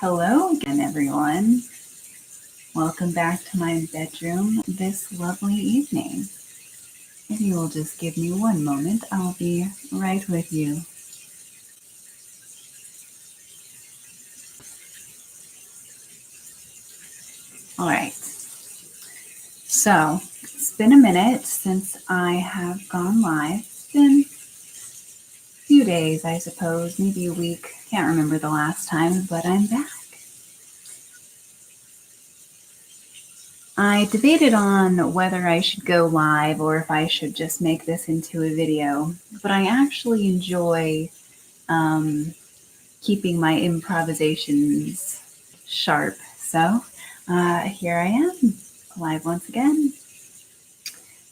Hello again, everyone. Welcome back to my bedroom this lovely evening. If you will just give me one moment, I'll be right with you. All right. So, it's been a minute since I have gone live. It's been a few days, I suppose, maybe a week. Can't remember the last time, but I'm back. I debated on whether I should go live or if I should just make this into a video, but I actually enjoy keeping my improvisations sharp. So here I am, live once again.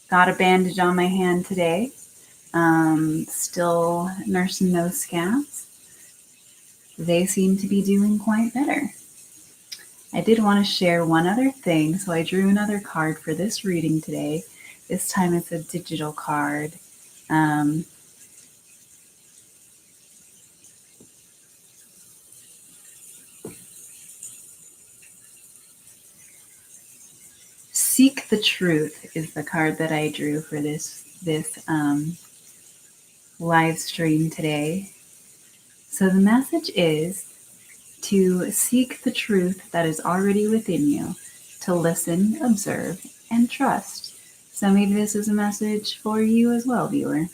Got a bandage on my hand today. Still nursing those scabs. They seem to be doing quite better. I did want to share one other thing, so I drew another card for this reading today. This time it's a digital card. Seek the Truth is the card that I drew for this live stream today. So the message is to seek the truth that is already within you, to listen, observe, and trust. So maybe this is a message for you as well, viewer.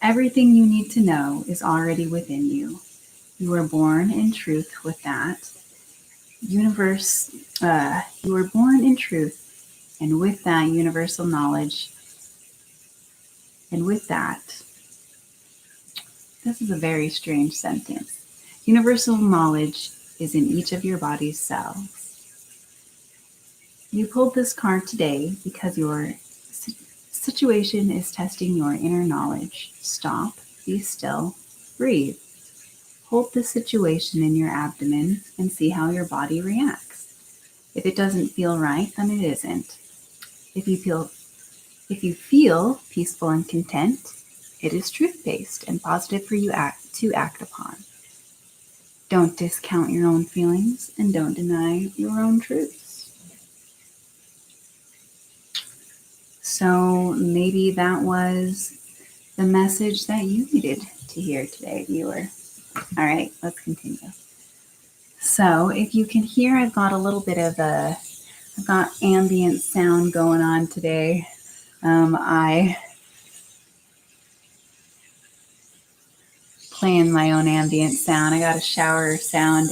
Everything you need to know is already within you. You were born in truth with that. You were born in truth, and with that universal knowledge, and with that, this is a very strange sentence. Universal knowledge is in each of your body's cells. You pulled this card today because your situation is testing your inner knowledge. Stop, be still, breathe. Hold the situation in your abdomen and see how your body reacts. If it doesn't feel right, then it isn't. If you feel peaceful and content, it is truth-based and positive for you to act upon. Don't discount your own feelings and don't deny your own truths. So maybe that was the message that you needed to hear today, viewer. All right, let's continue. So if you can hear, I've got a little bit of I've got ambient sound going on today. I playing my own ambient sound. I got a shower sound.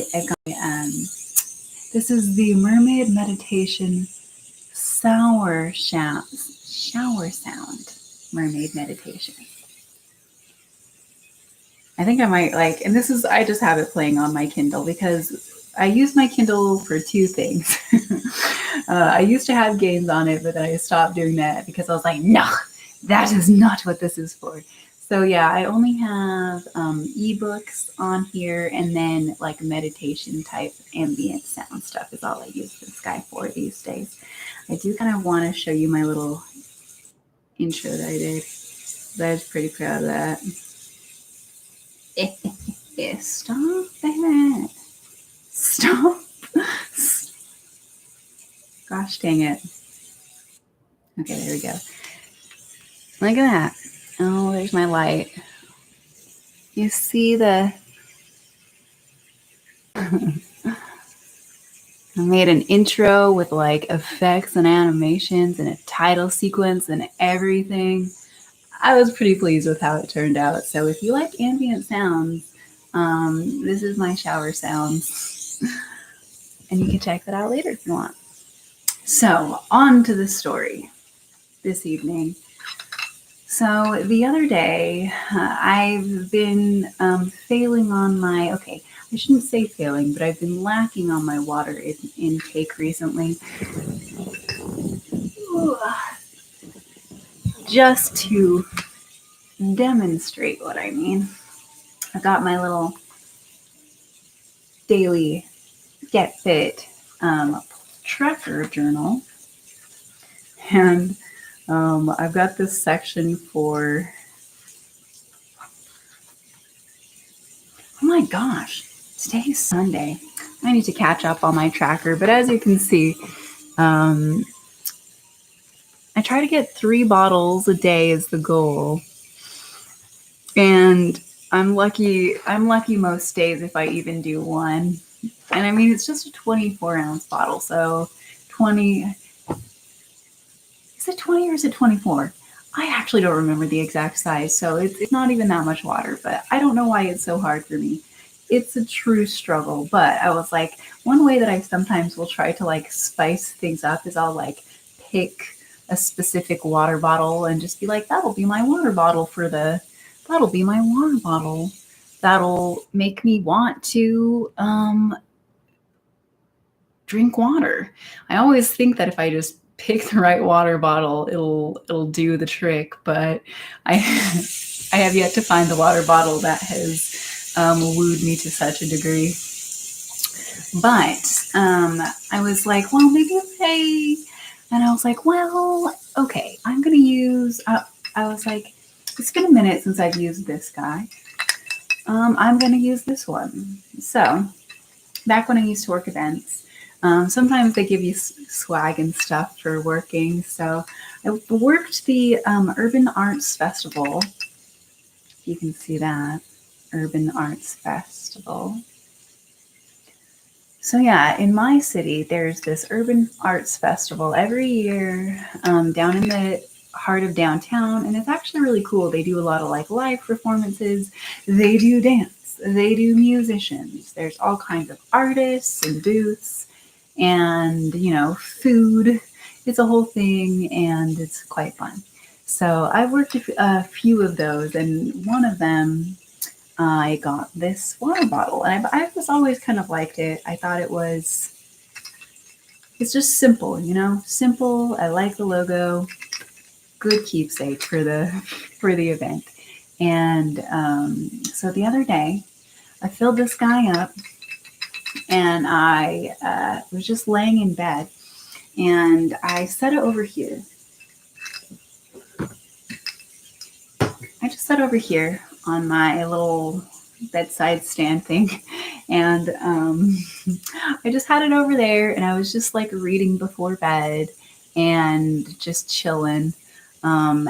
This is the Mermaid Meditation shower sound. Mermaid Meditation. I think I might and I just have it playing on my Kindle because I use my Kindle for two things. I used to have games on it, but then I stopped doing that because I was like, no, that is not what this is for. So yeah, I only have ebooks on here, and then like meditation type ambient sound stuff is all I use the Sky for these days. I do kind of want to show you my little intro that I did. I was pretty proud of that. Yeah, stop that. Stop. Gosh dang it. Okay, there we go. Look at that. Oh, there's my light. You see I made an intro with like effects and animations and a title sequence and everything. I was pretty pleased with how it turned out. So if you like ambient sounds, this is my shower sounds. And you can check that out later if you want. So on to the story this evening. So the other day, I've been failing on I shouldn't say failing, but I've been lacking on my water intake recently. Just to demonstrate what I mean, I got my little daily Get Fit tracker journal, and I've got this section for, oh my gosh, today's Sunday. I need to catch up on my tracker, but as you can see, I try to get 3 bottles a day is the goal. And I'm lucky most days if I even do one. And I mean, it's just a 24-ounce bottle, so 20, is it 20 or is it 24? I actually don't remember the exact size, so it's not even that much water, but I don't know why it's so hard for me. It's a true struggle, but I was like, one way that I sometimes will try to like spice things up is I'll like pick a specific water bottle and just be like, that'll be my water bottle that'll make me want to drink water. I always think that if I just pick the right water bottle, it'll do the trick, but I I have yet to find the water bottle that has wooed me to such a degree. But I was like, well, maybe and I was like, well, okay, I'm gonna use. I was like, it's been a minute since I've used this guy. I'm gonna use this one. So back when I used to work events, sometimes they give you swag and stuff for working. So I worked the Urban Arts Festival. You can see that, Urban Arts Festival. So yeah, in my city, there's this Urban Arts Festival every year down in the heart of downtown, and it's actually really cool. They do a lot of like live performances. They do dance. They do musicians. There's all kinds of artists and booths, and food. It's a whole thing, and it's quite fun. So I've worked a few of those, and one of them I got this water bottle, and I just always kind of liked it. I thought it's just simple, simple. I like the logo. Good keepsake for the event. And so the other day, I filled this guy up, and I was just laying in bed, and I set it over here. I just set over here on my little bedside stand thing, and I just had it over there, and I was just like reading before bed and just chilling. And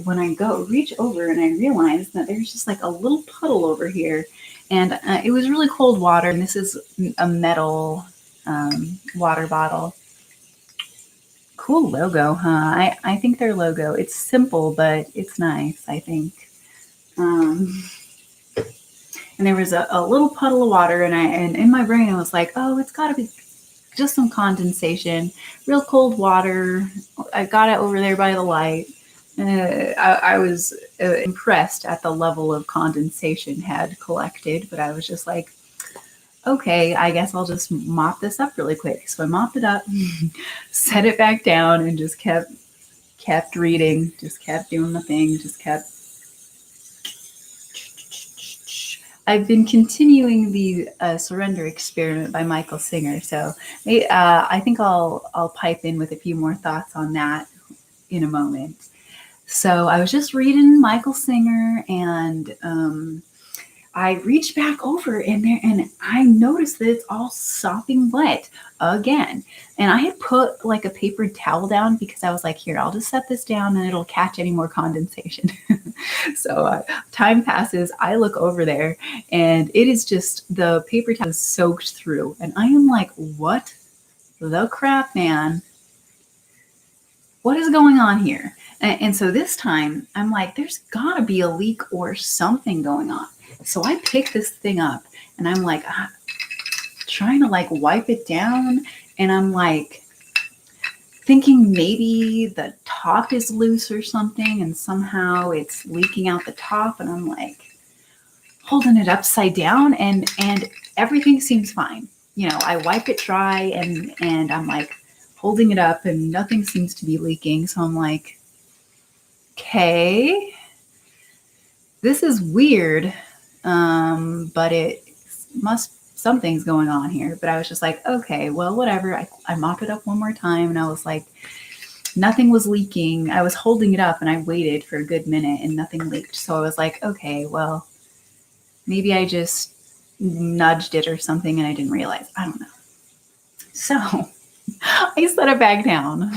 when I reach over and I realized that there's just like a little puddle over here, and it was really cold water, and this is a metal water bottle. Cool logo, huh? I think their logo, it's simple, but it's nice, I think. And there was a little puddle of water, and in my brain I was like, oh, it's got to be just some condensation, real cold water. I got it over there by the light. I was impressed at the level of condensation had collected, but I was just like, okay, I guess I'll just mop this up really quick. So I mopped it up, set it back down, and just kept reading, just kept doing the thing, just kept. I've been continuing the Surrender Experiment by Michael Singer, so I think I'll pipe in with a few more thoughts on that in a moment. So I was just reading Michael Singer, and I reached back over in there, and I noticed that it's all sopping wet again. And I had put like a paper towel down because I was like, here, I'll just set this down and it'll catch any more condensation. So time passes. I look over there, and it is just the paper towel is soaked through. And I am like, what the crap, man? What is going on here? And so this time I'm like, there's gotta be a leak or something going on. So I pick this thing up, and I'm like trying to like wipe it down, and I'm like thinking maybe the top is loose or something, and somehow it's leaking out the top, and I'm like holding it upside down, and everything seems fine. I wipe it dry, and I'm like holding it up, and nothing seems to be leaking. So I'm like, okay, this is weird. But something's going on here. But I was just like, okay, well, whatever. I mopped it up one more time, and I was like, nothing was leaking. I was holding it up, and I waited for a good minute, and nothing leaked. So I was like, okay, well, maybe I just nudged it or something and I didn't realize. I don't know. So I set it back down.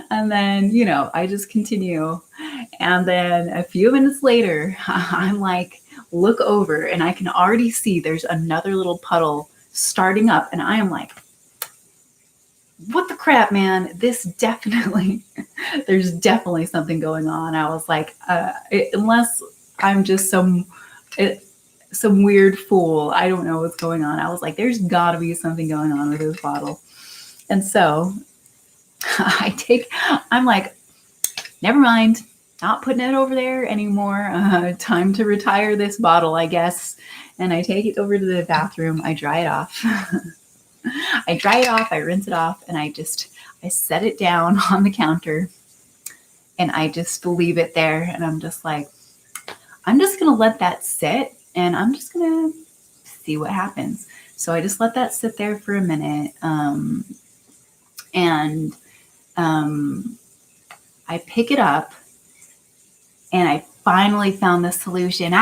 And then, I just continue. And then a few minutes later, I'm like, look over and I can already see there's another little puddle starting up. And I am like, what the crap, man? There's definitely something going on. I was like, unless I'm just some weird fool, I don't know what's going on. I was like, there's got to be something going on with this bottle. And so I'm like, never mind, not putting it over there anymore. Time to retire this bottle, I guess. And I take it over to the bathroom. I dry it off. I rinse it off, and I set it down on the counter, and I just leave it there. And I'm just like, I'm just going to let that sit, and I'm just going to see what happens. So I just let that sit there for a minute. And I pick it up, and I finally found the solution.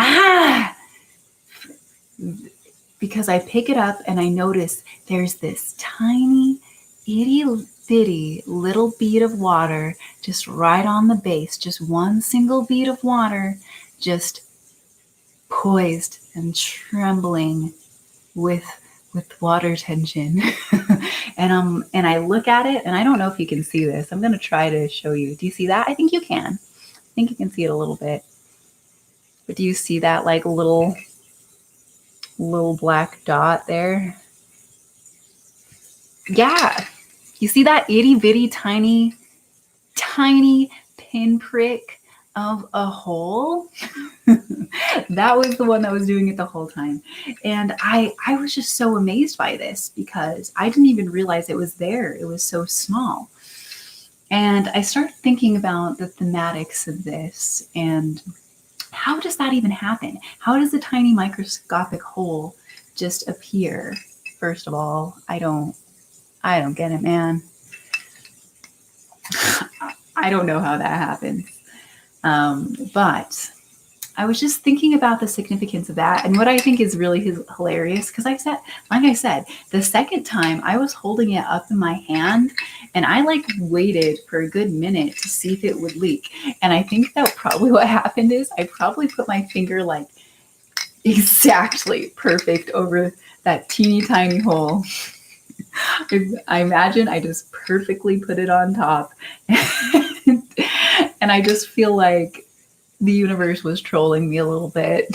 Because I pick it up and I notice there's this tiny, itty bitty little bead of water just right on the base, just one single bead of water, just poised and trembling with water tension. and I look at it, and I don't know if you can see this. I'm going to try to show you. Do you see that? I think you can. I think you can see it a little bit. But do you see that like little black dot there? Yeah. You see that itty bitty tiny pinprick of a hole? That was the one that was doing it the whole time. And I was just so amazed by this because I didn't even realize it was there. It was so small. And I started thinking about the thematics of this and how does that even happen? How does a tiny microscopic hole just appear? First of all, I don't get it, man. I don't know how that happens. But I was just thinking about the significance of that. And what I think is really hilarious, because like I said, the second time I was holding it up in my hand and I waited for a good minute to see if it would leak. And I think that probably what happened is I probably put my finger exactly perfect over that teeny tiny hole. I imagine I just perfectly put it on top. And I just feel like the universe was trolling me a little bit.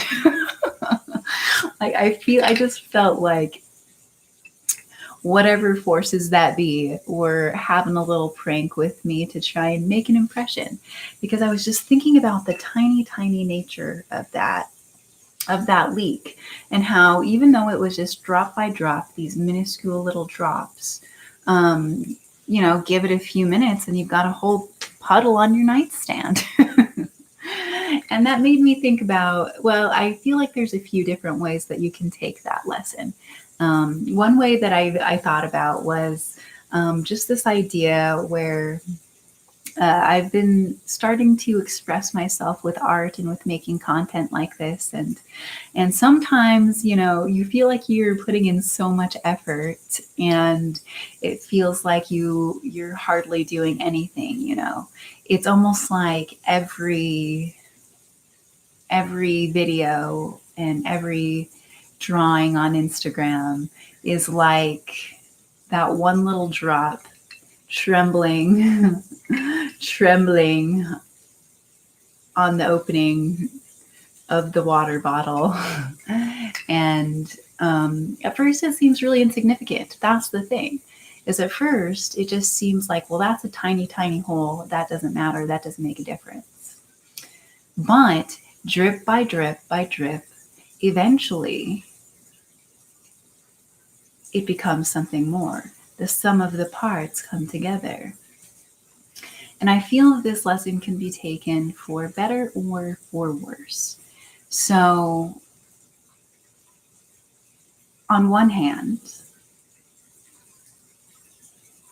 I just felt like whatever forces that be were having a little prank with me to try and make an impression, because I was just thinking about the tiny, tiny nature of that leak, and how even though it was just drop by drop, these minuscule little drops, give it a few minutes and you've got a whole puddle on your nightstand. And that made me think about, well, I feel like there's a few different ways that you can take that lesson. One way that I thought about was just this idea where I've been starting to express myself with art and with making content like this. And sometimes, you feel like you're putting in so much effort and it feels like you're hardly doing anything, It's almost like every video and every drawing on Instagram is like that one little drop trembling on the opening of the water bottle. And at first it seems really insignificant. That's the thing, is at first it just seems like, well, that's a tiny, tiny hole. That doesn't matter. That doesn't make a difference. But drip by drip by drip, eventually it becomes something more. The sum of the parts come together. And I feel that this lesson can be taken for better or for worse. So, on one hand,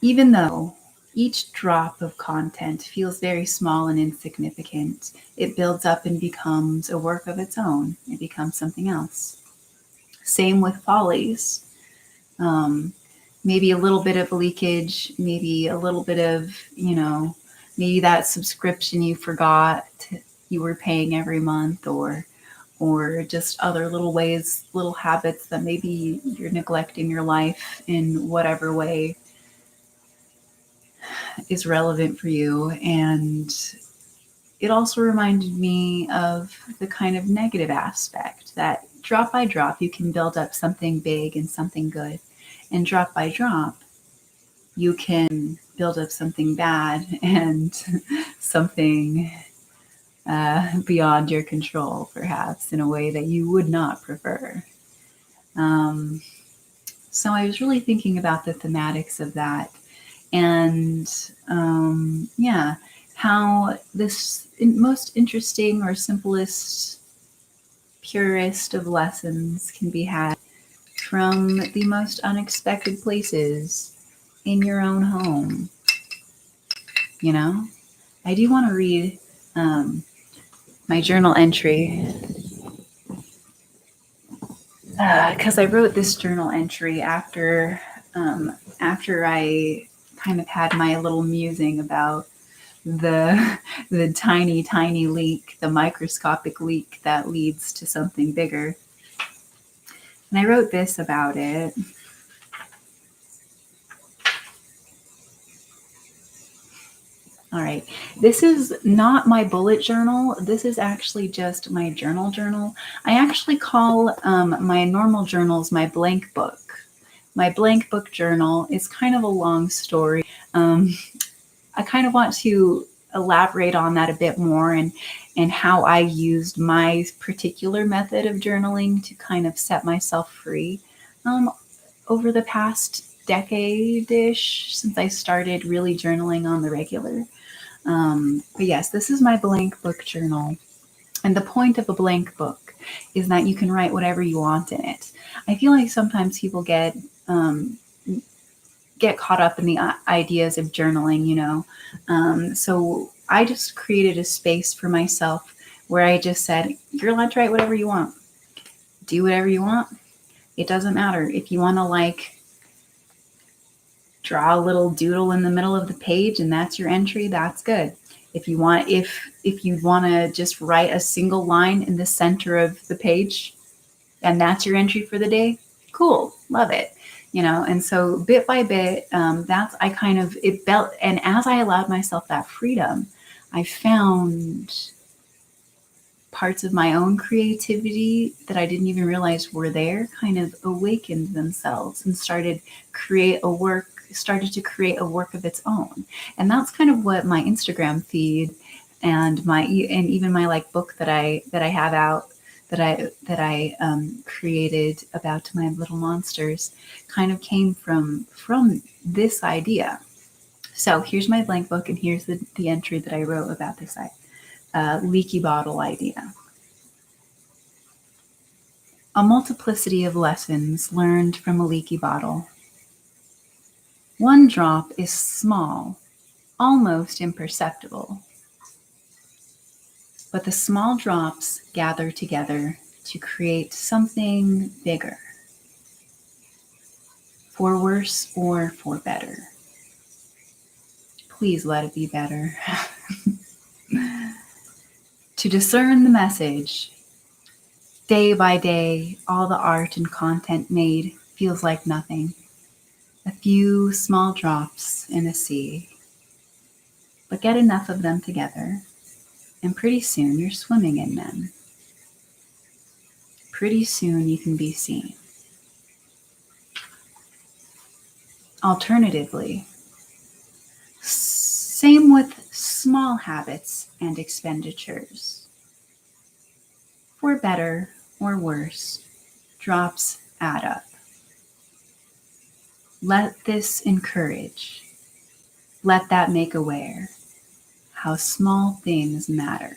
even though each drop of content feels very small and insignificant, it builds up and becomes a work of its own. It becomes something else. Same with follies. Um, Maybe a little bit of leakage, maybe a little bit of, maybe that subscription you forgot you were paying every month, or just other little ways, little habits that maybe you're neglecting your life in whatever way is relevant for you. And it also reminded me of the kind of negative aspect that drop by drop, you can build up something big and something good. And drop by drop, you can build up something bad and something beyond your control, perhaps, in a way that you would not prefer. Um, so I was really thinking about the thematics of that. And yeah, how this most interesting or simplest, purest of lessons can be had from the most unexpected places in your own home. I do want to read my journal entry, because I wrote this journal entry after I kind of had my little musing about the tiny leak, the microscopic leak that leads to something bigger. And I wrote this about it. All right. This is not my bullet journal. This is actually just my journal. I actually call my normal journals my blank book. My blank book journal is kind of a long story. I kind of want to elaborate on that a bit more, and how I used my particular method of journaling to kind of set myself free over the past decade-ish, since I started really journaling on the regular. But yes, this is my blank book journal. And the point of a blank book is that you can write whatever you want in it. I feel like sometimes people get caught up in the ideas of journaling, so I just created a space for myself where I just said, you're allowed to write whatever you want. Do whatever you want. It doesn't matter. If you want to draw a little doodle in the middle of the page and that's your entry, that's good. If you want to just write a single line in the center of the page and that's your entry for the day, cool, love it. And so bit by bit, it felt, and as I allowed myself that freedom, I found parts of my own creativity that I didn't even realize were there kind of awakened themselves and started to create a work of its own. And that's kind of what my Instagram feed and even my book that I have out, that I created about My Little Monsters, kind of came from this idea. So here's my blank book, and here's the entry that I wrote about this leaky bottle idea. A multiplicity of lessons learned from a leaky bottle. One drop is small, almost imperceptible. But the small drops gather together to create something bigger, for worse or for better. Please let it be better. To discern the message, day by day, all the art and content made feels like nothing. A few small drops in a sea. But get enough of them together, and pretty soon you're swimming in them. Pretty soon you can be seen. Alternatively, same with small habits and expenditures. For better or worse, drops add up. Let this encourage. Let that make aware how small things matter.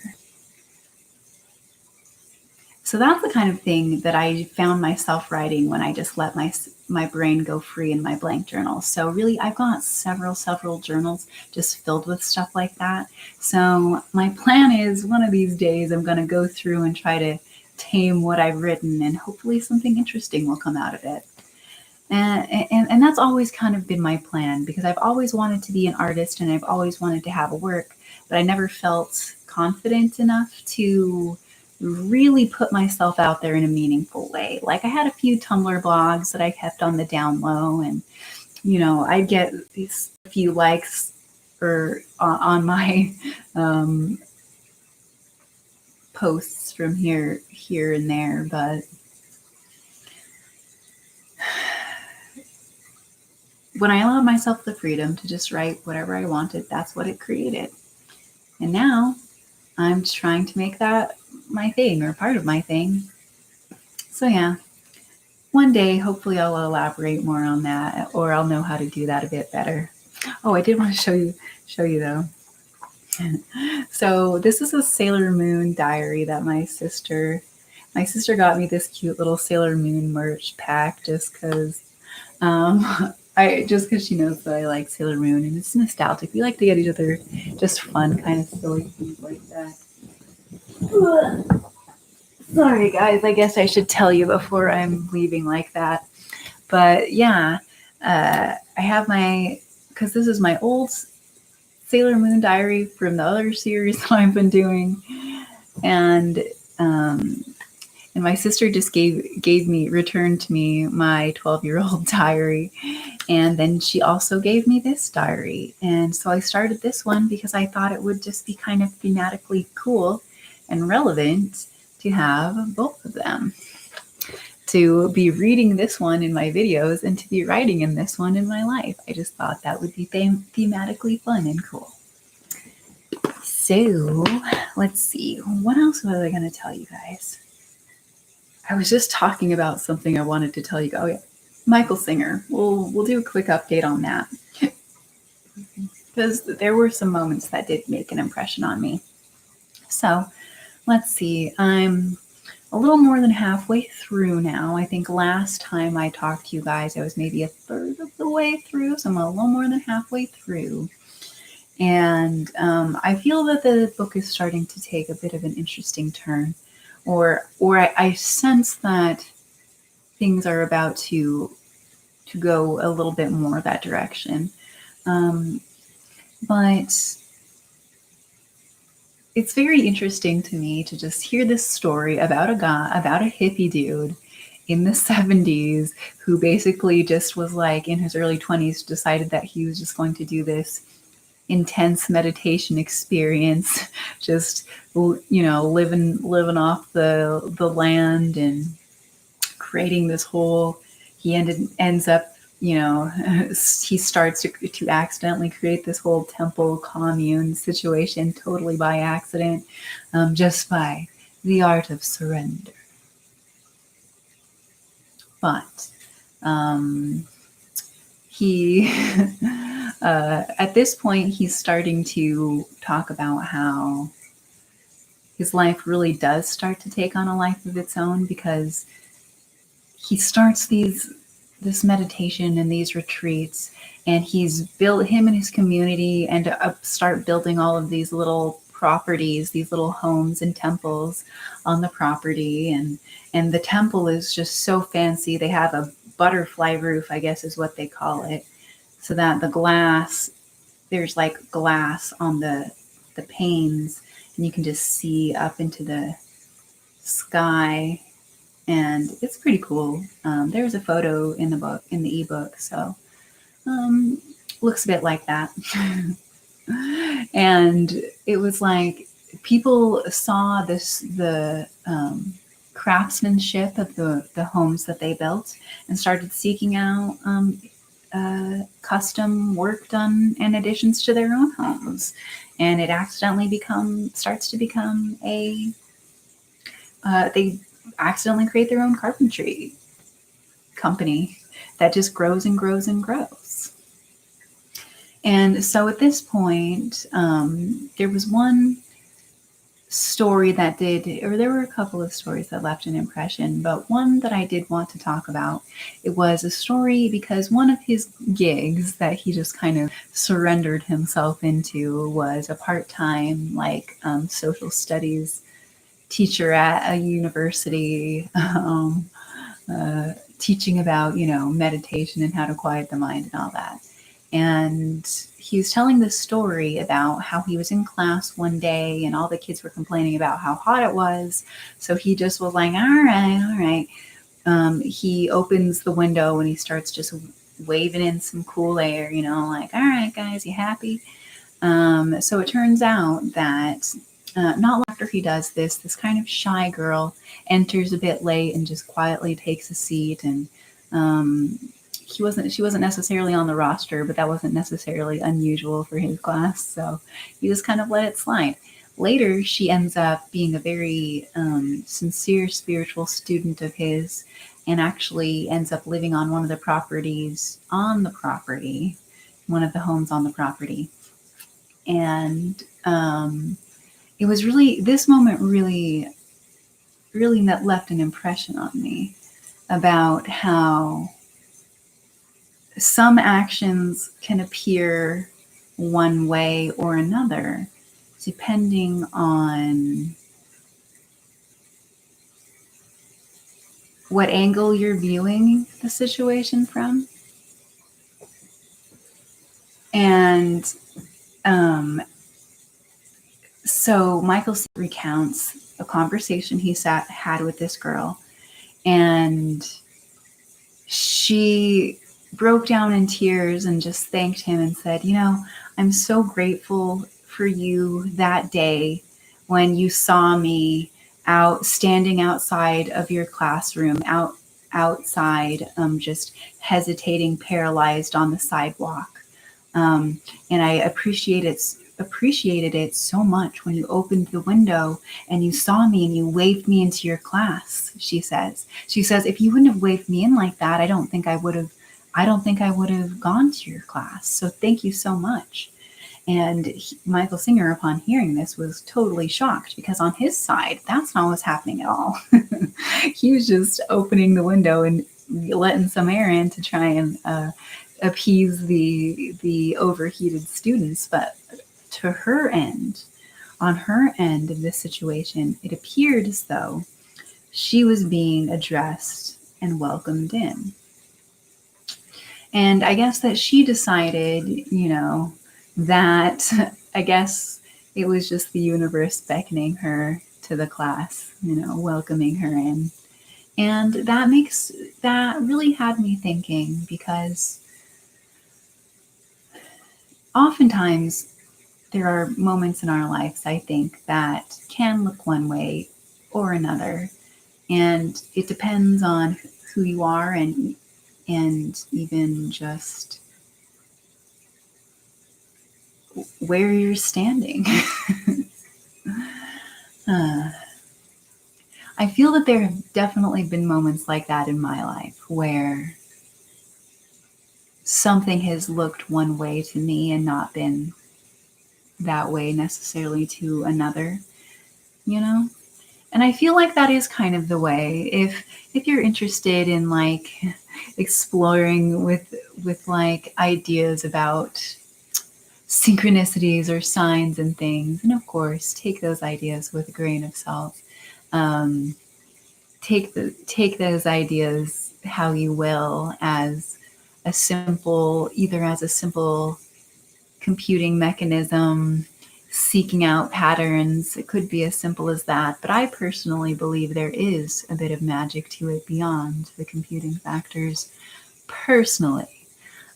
So that's the kind of thing that I found myself writing when I just let my brain go free in my blank journal. So really, I've got several journals just filled with stuff like that. So my plan is one of these days I'm going to go through and try to tame what I've written, and hopefully something interesting will come out of it. And that's always kind of been my plan, because I've always wanted to be an artist and I've always wanted to have a work, but I never felt confident enough to really put myself out there in a meaningful way. Like, I had a few Tumblr blogs that I kept on the down low, and I'd get these few likes or on my posts from here and there, but when I allowed myself the freedom to just write whatever I wanted, that's what it created. And now I'm trying to make that my thing, or part of my thing. So yeah, one day, hopefully I'll elaborate more on that, or I'll know how to do that a bit better. Oh, I did want to show you though. So this is a Sailor Moon diary that my sister got me, this cute little Sailor Moon merch pack, just because she knows that I like Sailor Moon, and it's nostalgic. We like to get each other just fun, kind of silly things like that. Sorry, guys. I guess I should tell you before I'm leaving like that. But yeah, I have because this is my old Sailor Moon diary from the other series that I've been doing, and my sister just returned to me my 12-year-old diary. And then she also gave me this diary. And so I started this one because I thought it would just be kind of thematically cool and relevant to have both of them. To be reading this one in my videos and to be writing in this one in my life. I just thought that would be thematically fun and cool. So let's see. What else was I going to tell you guys? I was just talking about something I wanted to tell you. Oh yeah, Michael Singer. We'll do a quick update on that, because there were some moments that did make an impression on me. So let's see. I'm a little more than halfway through now. I think last time I talked to you guys, I was maybe a third of the way through, so I'm a little more than halfway through. And I feel that the book is starting to take a bit of an interesting turn. Or I sense that things are about to go a little bit more that direction. But it's very interesting to me to just hear this story about a hippie dude in the 70s who basically just was like, in his early 20s, decided that he was just going to do this intense meditation experience, just living off the land and creating this whole. He ends up he starts to accidentally create this whole temple commune situation totally by accident, just by the art of surrender. But he at this point, he's starting to talk about how his life really does start to take on a life of its own, because he starts this meditation and these retreats, and he's built, him and his community, and start building all of these little properties, these little homes and temples on the property, and the temple is just so fancy. They have a butterfly roof, I guess is what they call it, so that there's like glass on the panes, and you can just see up into the sky, and it's pretty cool. There's a photo in the ebook, so looks a bit like that. And it was like people saw the craftsmanship of the homes that they built, and started seeking out custom work done and additions to their own homes, and it accidentally starts to become they accidentally create their own carpentry company that just grows and grows and grows. And so at this point, there was one story there were a couple of stories that left an impression, but one that I did want to talk about, it was a story because one of his gigs that he just kind of surrendered himself into was a part-time social studies teacher at a university, teaching about, meditation and how to quiet the mind and all that. And he was telling this story about how he was in class one day and all the kids were complaining about how hot it was. So he just was like, all right. He opens the window and he starts just waving in some cool air, like, all right, guys, you happy? So it turns out that not long after he does this, this kind of shy girl enters a bit late and just quietly takes a seat. And she wasn't necessarily on the roster, but that wasn't necessarily unusual for his class. So he just kind of let it slide. Later, she ends up being a very sincere spiritual student of his, and actually ends up living on one of the properties on the property, one of the homes on the property. And it was really, this moment really, really left an impression on me about how some actions can appear one way or another depending on what angle you're viewing the situation from. And so Michael recounts a conversation he had with this girl, and she broke down in tears and just thanked him and said, I'm so grateful for you that day when you saw me standing outside of your classroom, outside, just hesitating, paralyzed on the sidewalk. And I appreciated it so much when you opened the window and you saw me and you waved me into your class. She says, if you wouldn't have waved me in like that, I don't think I would have gone to your class. So thank you so much. And Michael Singer, upon hearing this, was totally shocked, because on his side, that's not what's happening at all. He was just opening the window and letting some air in to try and appease the overheated students. But to her end, on her end of this situation, it appeared as though she was being addressed and welcomed in. And I guess that she decided, that I guess it was just the universe beckoning her to the class, welcoming her in. And that really had me thinking, because oftentimes there are moments in our lives, I think, that can look one way or another. And it depends on who you are and even just where you're standing. I feel that there have definitely been moments like that in my life where something has looked one way to me and not been that way necessarily to another, And I feel like that is kind of the way, if you're interested in like exploring with like ideas about synchronicities or signs and things, and of course take those ideas with a grain of salt. Take those ideas how you will, as a simple computing mechanism, seeking out patterns. It could be as simple as that. But I personally believe there is a bit of magic to it beyond the computing factors. Personally,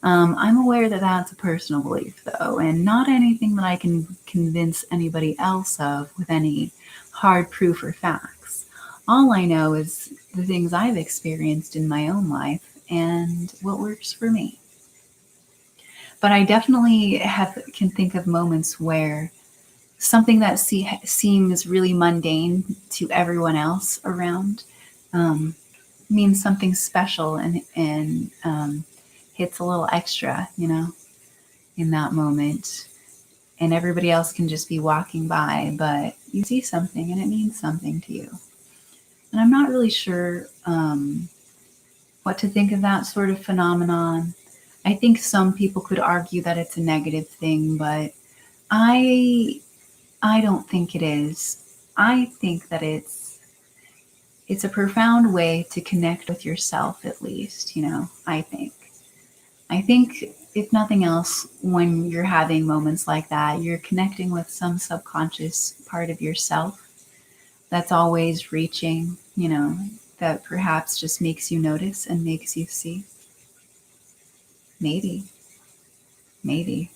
I'm aware that that's a personal belief, though, and not anything that I can convince anybody else of with any hard proof or facts. All I know is the things I've experienced in my own life and what works for me. But I definitely can think of moments where something that seems really mundane to everyone else around means something special and hits a little extra, in that moment. And everybody else can just be walking by, but you see something and it means something to you. And I'm not really sure what to think of that sort of phenomenon. I think some people could argue that it's a negative thing, but I don't think it is. I think that it's a profound way to connect with yourself, at least, I think if nothing else, when you're having moments like that, you're connecting with some subconscious part of yourself that's always reaching, that perhaps just makes you notice and makes you see. Maybe, maybe.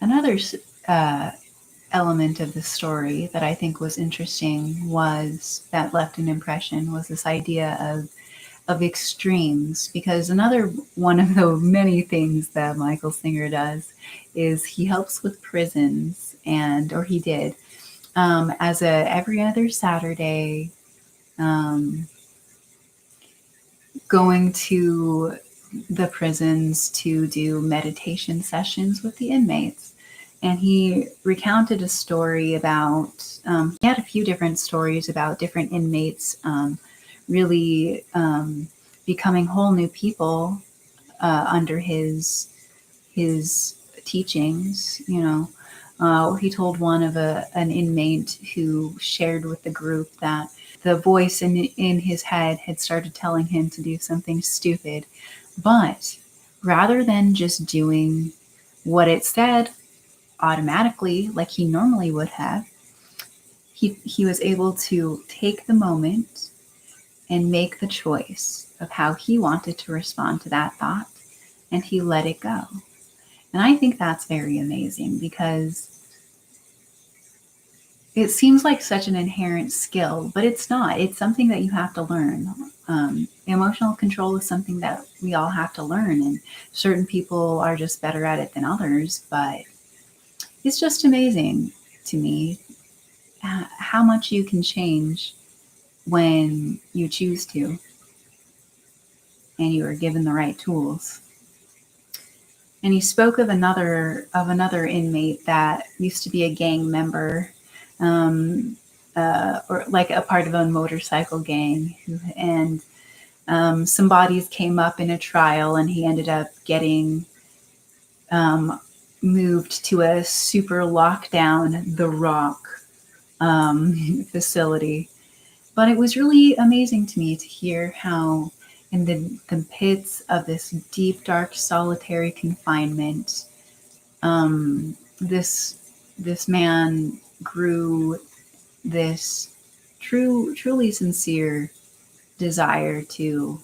Another uh, element of the story that I think was interesting was that left an impression was this idea of extremes, because another one of the many things that Michael Singer does is he helps with prisons, and or he did, as a every other Saturday, um, going to the prisons to do meditation sessions with the inmates. And he recounted a story about, he had a few different stories about different inmates really becoming whole new people under his teachings. He told one of an inmate who shared with the group that the voice in his head had started telling him to do something stupid, but rather than just doing what it said automatically like he normally would have, he was able to take the moment and make the choice of how he wanted to respond to that thought, and he let it go. And I think that's very amazing, because it seems like such an inherent skill, but it's not. It's something that you have to learn. Emotional control is something that we all have to learn, and certain people are just better at it than others. But it's just amazing to me how much you can change when you choose to and you are given the right tools. And he spoke of another inmate that used to be a gang member, um, or like a part of a motorcycle gang, and some bodies came up in a trial, and he ended up getting um, moved to a super lockdown, The Rock facility. But it was really amazing to me to hear how, in the pits of this deep, dark, solitary confinement, this man grew this truly sincere desire to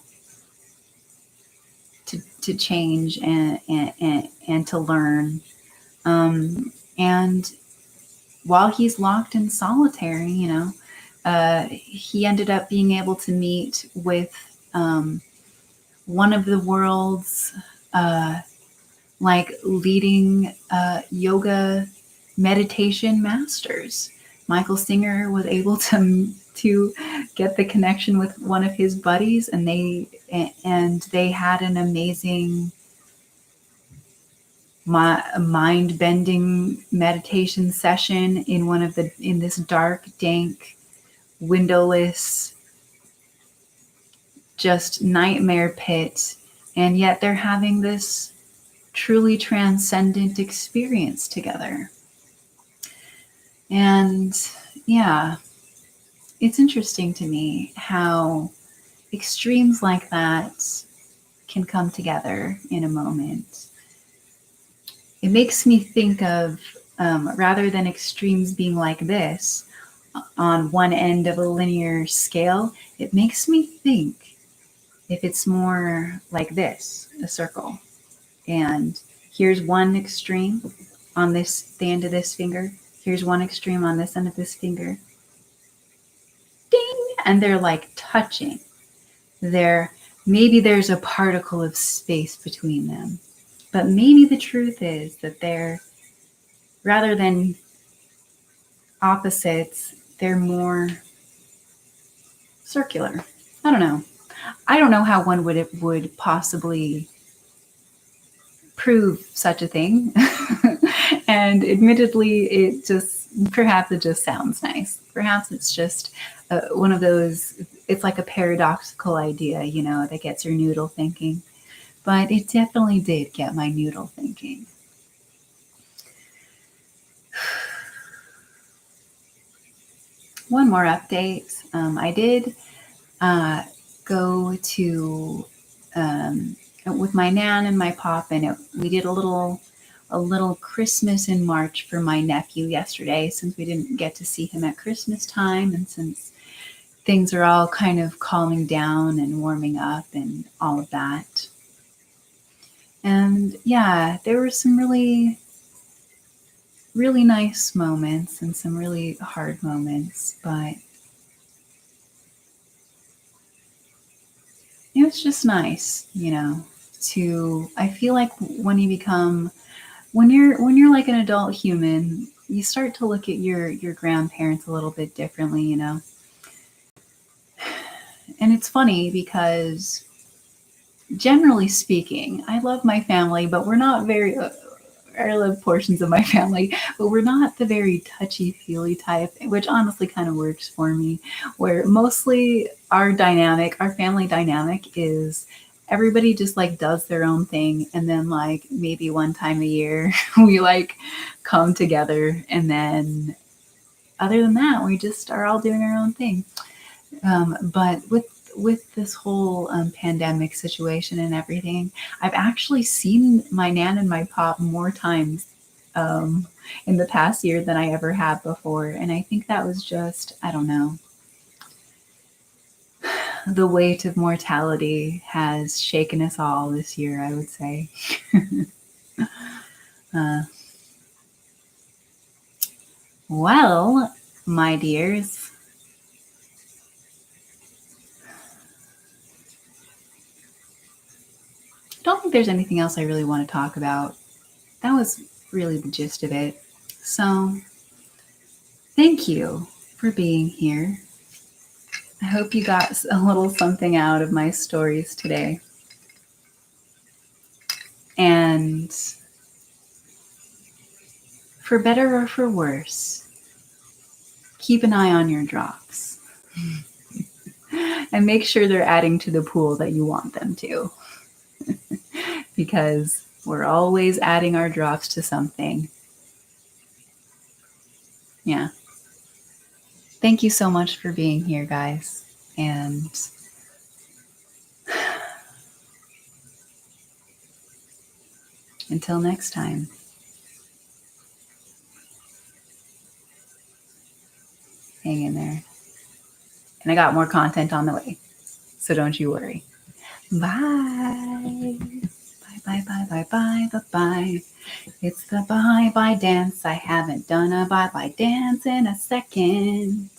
change and to learn. And while he's locked in solitary, he ended up being able to meet with one of the world's like leading yoga meditation masters. Michael Singer was able to get the connection with one of his buddies, and they had an amazing mind-bending meditation session in this dark, dank, windowless, just nightmare pit, and yet they're having this truly transcendent experience together. And yeah, it's interesting to me how extremes like that can come together in a moment. It makes me think of, rather than extremes being like this on one end of a linear scale, it makes me think if it's more like this, a circle. And here's one extreme on the end of this finger. Here's one extreme on this end of this finger. Ding! And they're like touching. Maybe there's a particle of space between them. But maybe the truth is that they're, rather than opposites, they're more circular. I don't know. I don't know how one would possibly prove such a thing. And admittedly, perhaps it just sounds nice. Perhaps it's just one of those, it's like a paradoxical idea, that gets your noodle thinking. but it definitely did get my noodle thinking. One more update. I did go to with my nan and my pop, and we did a little Christmas in March for my nephew yesterday, since we didn't get to see him at Christmas time, and since things are all kind of calming down and warming up and all of that. And yeah, there were some really, really nice moments and some really hard moments, but it was just nice, I feel like when you're like an adult human, you start to look at your grandparents a little bit differently. And it's funny because generally speaking, I love my family, but we're not very I love portions of my family, but we're not the very touchy-feely type, which honestly kind of works for me, where mostly our family dynamic is everybody just like does their own thing, and then like maybe one time a year we like come together, and then other than that, we just are all doing our own thing. But with this whole pandemic situation and everything, I've actually seen my nan and my pop more times in the past year than I ever have before. And I think that was just, I don't know, the weight of mortality has shaken us all this year, I would say. uh, well, my dears, I don't think there's anything else I really want to talk about. That was really the gist of it. So, thank you for being here. I hope you got a little something out of my stories today. And for better or for worse, keep an eye on your drops. And make sure they're adding to the pool that you want them to. Because we're always adding our drops to something. Yeah. Thank you so much for being here, guys. And until next time, hang in there. And I got more content on the way, so don't you worry. Bye. Bye, bye, bye, bye, bye, bye. It's the bye-bye dance. I haven't done a bye-bye dance in a second.